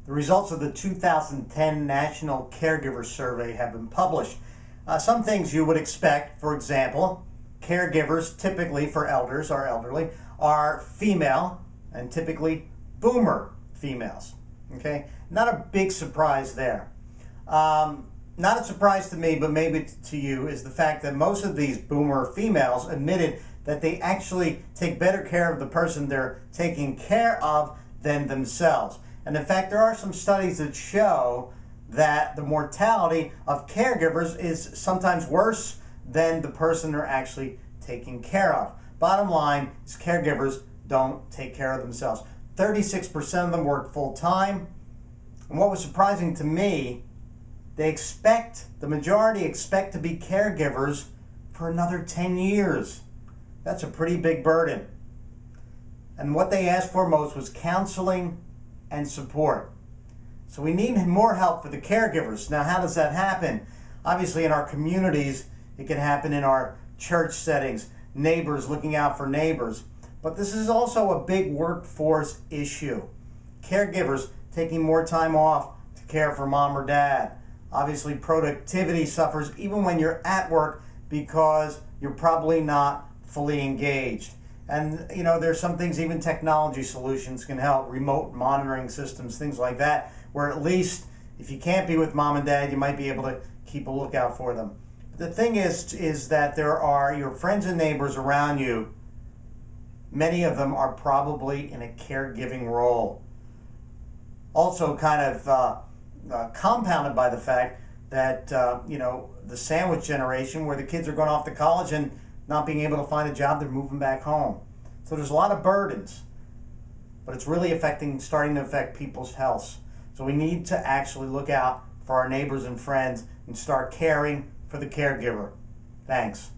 The results of the 2010 National Caregiver Survey have been published. Some things you would expect, for example, caregivers, typically for elders or elderly, are female and typically boomer females. Okay, not a big surprise there. Not a surprise to me, but maybe to you, is the fact that most of these boomer females admitted that they actually take better care of the person they're taking care of than themselves. And in fact, there are some studies that show that the mortality of caregivers is sometimes worse than the person they're actually taking care of. Bottom line is caregivers don't take care of themselves. 36% of them work full-time. And what was surprising to me, the majority expect to be caregivers for another 10 years. That's a pretty big burden. And what they asked for most was counseling and support. So we need more help for the caregivers. Now, how does that happen? Obviously, in our communities, it can happen in our church settings, neighbors looking out for neighbors. But this is also a big workforce issue. Caregivers taking more time off to care for mom or dad. Obviously, productivity suffers even when you're at work because you're probably not fully engaged. And, you know, there's some things, even technology solutions can help, remote monitoring systems, things like that, where at least if you can't be with mom and dad, you might be able to keep a lookout for them. But the thing is that there are your friends and neighbors around you. Many of them are probably in a caregiving role. Also kind of compounded by the fact that, the sandwich generation, where the kids are going off to college and not being able to find a job, they're moving back home. So there's a lot of burdens, but it's really starting to affect people's health. So we need to actually look out for our neighbors and friends and start caring for the caregiver. Thanks.